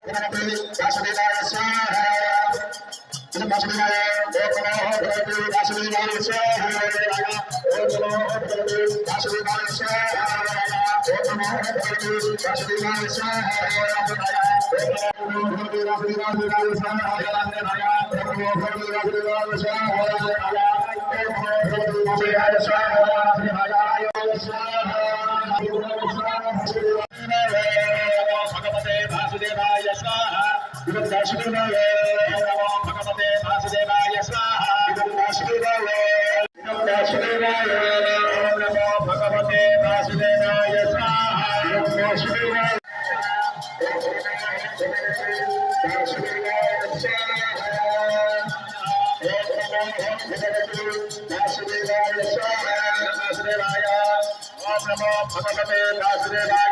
वासुदेवाय स्वाहा वासुदेवाय ओम नमो भगवते वासुदेवाय स्वाहा ओम नमो भगवते वासुदेवाय स्वाहा ओम नमो भगवते वासुदेवाय स्वाहा ओम नमो भगवते वासुदेवाय स्वाहा ओम नमो भगवते वासुदेवाय स्वाहा ओम नमो भगवते वासुदेवाय स्वाहा भगवते वासुदेवाय स्वाहा वासुदेवाय नमो भगवते वासुदेवाय स्वाहा वासुदेवाय वासुदेवाय नमो भगवते वासुदेवाय स्वाहा वासुदेवाय नमो भगवते वासुदेवाय